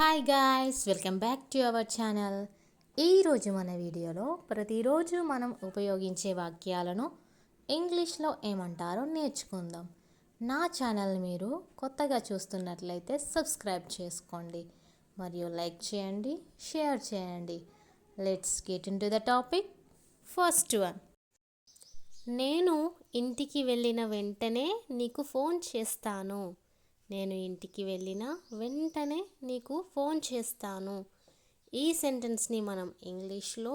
Hi guys, welcome back to our channel. ఈరోజు మన వీడియోలో ప్రతిరోజు మనం ఉపయోగించే వాక్యాలను ఇంగ్లీష్లో ఏమంటారో నేర్చుకుందాం. నా ఛానల్ మీరు కొత్తగా చూస్తున్నట్లయితే సబ్స్క్రైబ్ చేసుకోండి మరియు లైక్ చేయండి, షేర్ చేయండి. Let's get in to the topic. First one, నేను ఇంటికి వెళ్ళిన వెంటనే నీకు ఫోన్ చేస్తాను. నేను ఇంటికి వెళ్ళిన వెంటనే నీకు ఫోన్ చేస్తాను. ఈ సెంటెన్స్ని మనం ఇంగ్లీష్లో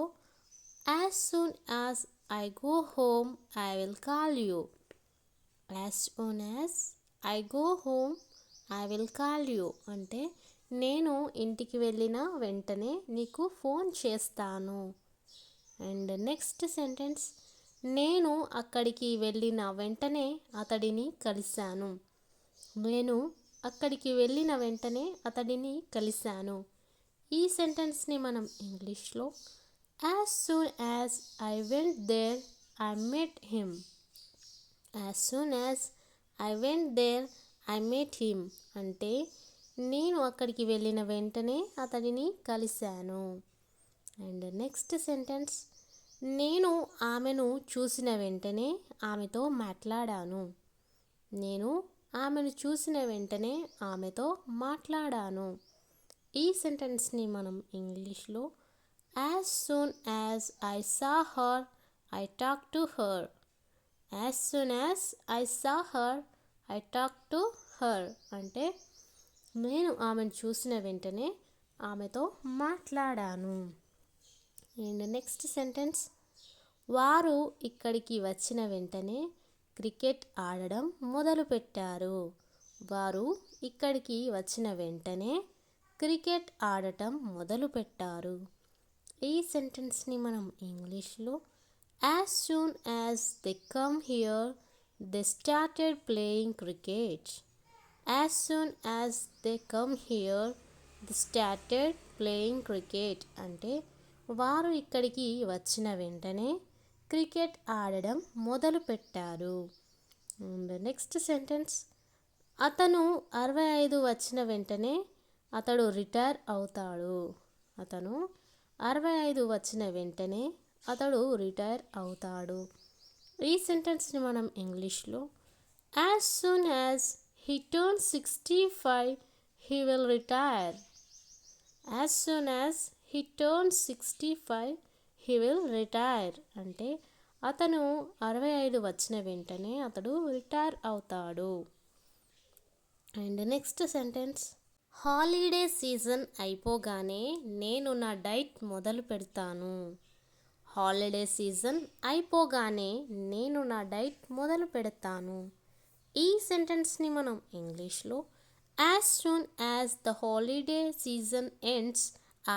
as soon as I go home I will call you. As soon as I go home I will call you అంటే నేను ఇంటికి వెళ్ళిన వెంటనే నీకు ఫోన్ చేస్తాను. అండ్ నెక్స్ట్ సెంటెన్స్, నేను అక్కడికి వెళ్ళిన వెంటనే అతడిని కలిశాను. నేను అక్కడికి వెళ్ళిన వెంటనే అతడిని కలిశాను. ఈ సెంటెన్స్ని మనం ఇంగ్లీష్లో as soon as I went there I met him. As soon as I went there I met him అంటే నేను అక్కడికి వెళ్ళిన వెంటనే అతడిని కలిశాను. అండ్ నెక్స్ట్ సెంటెన్స్, నేను ఆమెను చూసిన వెంటనే ఆమెతో మాట్లాడాను. నేను ఆమెను చూసిన వెంటనే ఆమెతో మాట్లాడాను. ఈ సెంటెన్స్ని మనం ఇంగ్లీష్లో as soon as I saw her I talk to her. As soon as I saw her I talk to her అంటే నేను ఆమెను చూసిన వెంటనే ఆమెతో మాట్లాడాను. అండ్ నెక్స్ట్ సెంటెన్స్, వారు ఇక్కడికి వచ్చిన వెంటనే క్రికెట్ ఆడడం మొదలుపెట్టారు. వారు ఇక్కడికి వచ్చిన వెంటనే క్రికెట్ ఆడటం మొదలుపెట్టారు. ఈ సెంటెన్స్ని మనం ఇంగ్లీష్లో as soon as they come here they started playing cricket. As soon as they come here they started playing cricket అంటే వారు ఇక్కడికి వచ్చిన వెంటనే క్రికెట్ ఆడడం మొదలుపెట్టారు. అండ్ నెక్స్ట్ సెంటెన్స్, అతను 65 వచ్చిన వెంటనే అతడు రిటైర్ అవుతాడు. అతను 65 వచ్చిన వెంటనే అతడు రిటైర్ అవుతాడు. ఈ సెంటెన్స్ని మనం ఇంగ్లీష్లో as soon as he turn 65 he will retire. As soon as he turn 65 he will retire అంటే అతను 65 వచ్చిన వెంటనే అతడు రిటైర్ అవుతాడు. And next sentence, holiday season అయిపోగానే నేను నా డైట్ మొదలు పెడతాను. హాలిడే సీజన్ అయిపోగానే నేను నా డైట్ మొదలు పెడతాను. ఈ సెంటెన్స్ని మనం ఇంగ్లీష్లో as soon as the holiday season ends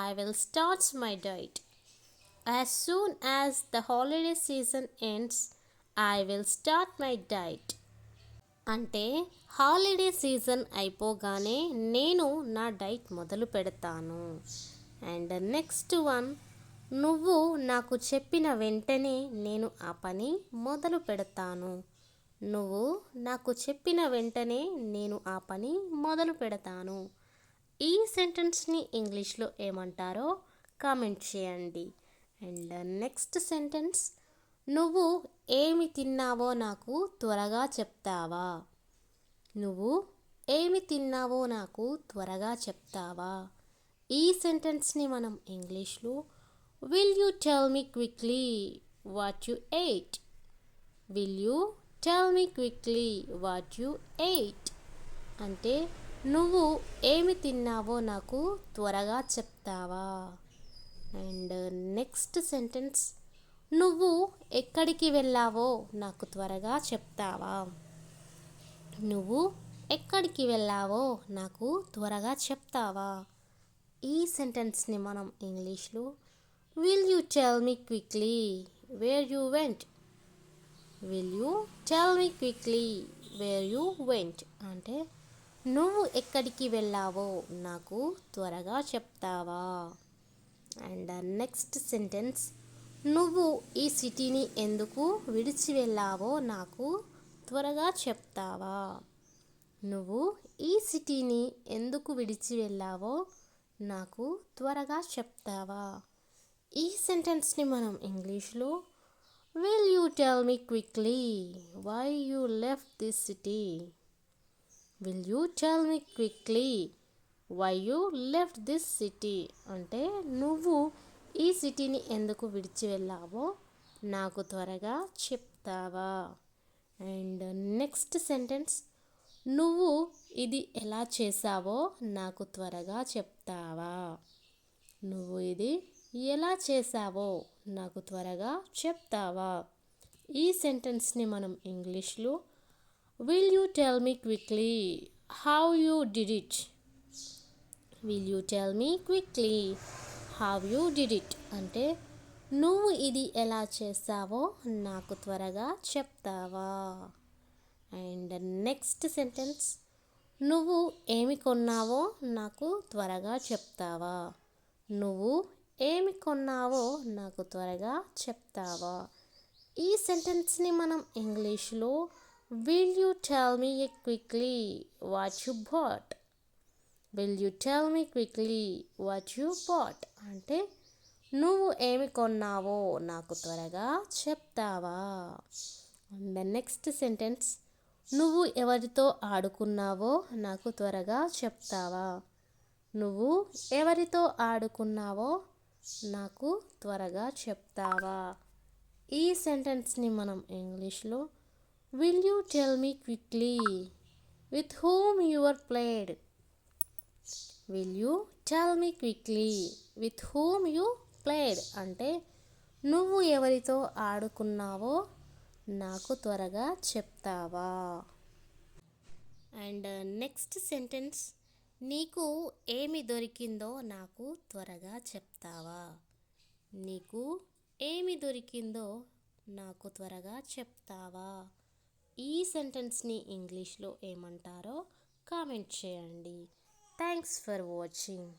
I will start my diet. As soon as the holiday season ends, I will start my diet. అంటే హాలిడే సీజన్ అయిపోగానే నేను నా డైట్ మొదలు పెడతాను. అండ్ నెక్స్ట్ వన్, నువ్వు నాకు చెప్పిన వెంటనే నేను ఆ పని మొదలు పెడతాను. నువ్వు నాకు చెప్పిన వెంటనే నేను ఆ పని మొదలు పెడతాను. ఈ సెంటెన్స్ని ఇంగ్లీష్లో ఏమంటారో కామెంట్ చేయండి. అండ్ నెక్స్ట్ సెంటెన్స్, నువ్వు ఏమి తిన్నావో నాకు త్వరగా చెప్తావా. నువ్వు ఏమి తిన్నావో నాకు త్వరగా చెప్తావా. ఈ సెంటెన్స్ని మనం ఇంగ్లీష్లో will you tell me quickly what you eight. Will you tell me quickly what you eight అంటే నువ్వు ఏమి తిన్నావో నాకు త్వరగా చెప్తావా. అండ్ నెక్స్ట్ సెంటెన్స్, నువ్వు ఎక్కడికి వెళ్ళావో నాకు త్వరగా చెప్తావా. నువ్వు ఎక్కడికి వెళ్ళావో నాకు త్వరగా చెప్తావా. ఈ సెంటెన్స్ని మనం ఇంగ్లీష్లో will you tell me quickly where you went. Will you tell me quickly where you went అంటే నువ్వు ఎక్కడికి వెళ్ళావో నాకు త్వరగా చెప్తావా. అండ్ నెక్స్ట్ సెంటెన్స్, నువ్వు ఈ సిటీని ఎందుకు విడిచి వెళ్ళావో నాకు త్వరగా చెప్తావా. నువ్వు ఈ సిటీని ఎందుకు విడిచి వెళ్ళావో నాకు త్వరగా చెప్తావా? ఈ సెంటెన్స్ని మనం ఇంగ్లీష్లో will you tell me quickly why you left this city? Will you tell me quickly why you left this city అంటే నువ్వు ఈ సిటీని ఎందుకు విడిచి వెళ్ళావో నాకు త్వరగా చెప్తావా? అండ్ నెక్స్ట్ సెంటెన్స్, నువ్వు ఇది ఎలా చేసావో నాకు త్వరగా చెప్తావా? నువ్వు ఇది ఎలా చేసావో నాకు త్వరగా చెప్తావా? ఈ సెంటెన్స్ని మనం ఇంగ్లీష్లో will you tell me quickly how you did it? Will you tell me quickly how you did it అంటే నువ్వు ఇది ఎలా చేసావో నాకు త్వరగా చెప్తావా? అండ్ నెక్స్ట్ సెంటెన్స్, నువ్వు ఏమి కొన్నావో నాకు త్వరగా చెప్తావా? నువ్వు ఏమి కొన్నావో నాకు త్వరగా చెప్తావా? ఈ సెంటెన్స్ని మనం ఇంగ్లీష్లో will you tell me quickly what you bought? Will you tell me quickly what you bought అంటే నువ్వు ఏమి కొన్నావో నాకు త్వరగా చెప్తావా? అండ్ నెక్స్ట్ సెంటెన్స్, నువ్వు ఎవరితో ఆడుకున్నావో నాకు త్వరగా చెప్తావా? నువ్వు ఎవరితో ఆడుకున్నావో నాకు త్వరగా చెప్తావా? ఈ సెంటెన్స్ని మనం ఇంగ్లీష్లో will you tell me quickly with whom you are played? Will you tell me quickly with whom you played అంటే నువ్వు ఎవరితో ఆడుకున్నావో నాకు త్వరగా చెప్తావా? అండ్ నెక్స్ట్ సెంటెన్స్, నీకు ఏమి దొరికిందో నాకు త్వరగా చెప్తావా? నీకు ఏమి దొరికిందో నాకు త్వరగా చెప్తావా? ఈ సెంటెన్స్ని ఇంగ్లీష్లో ఏమంటారో కామెంట్ చేయండి. Thanks for watching.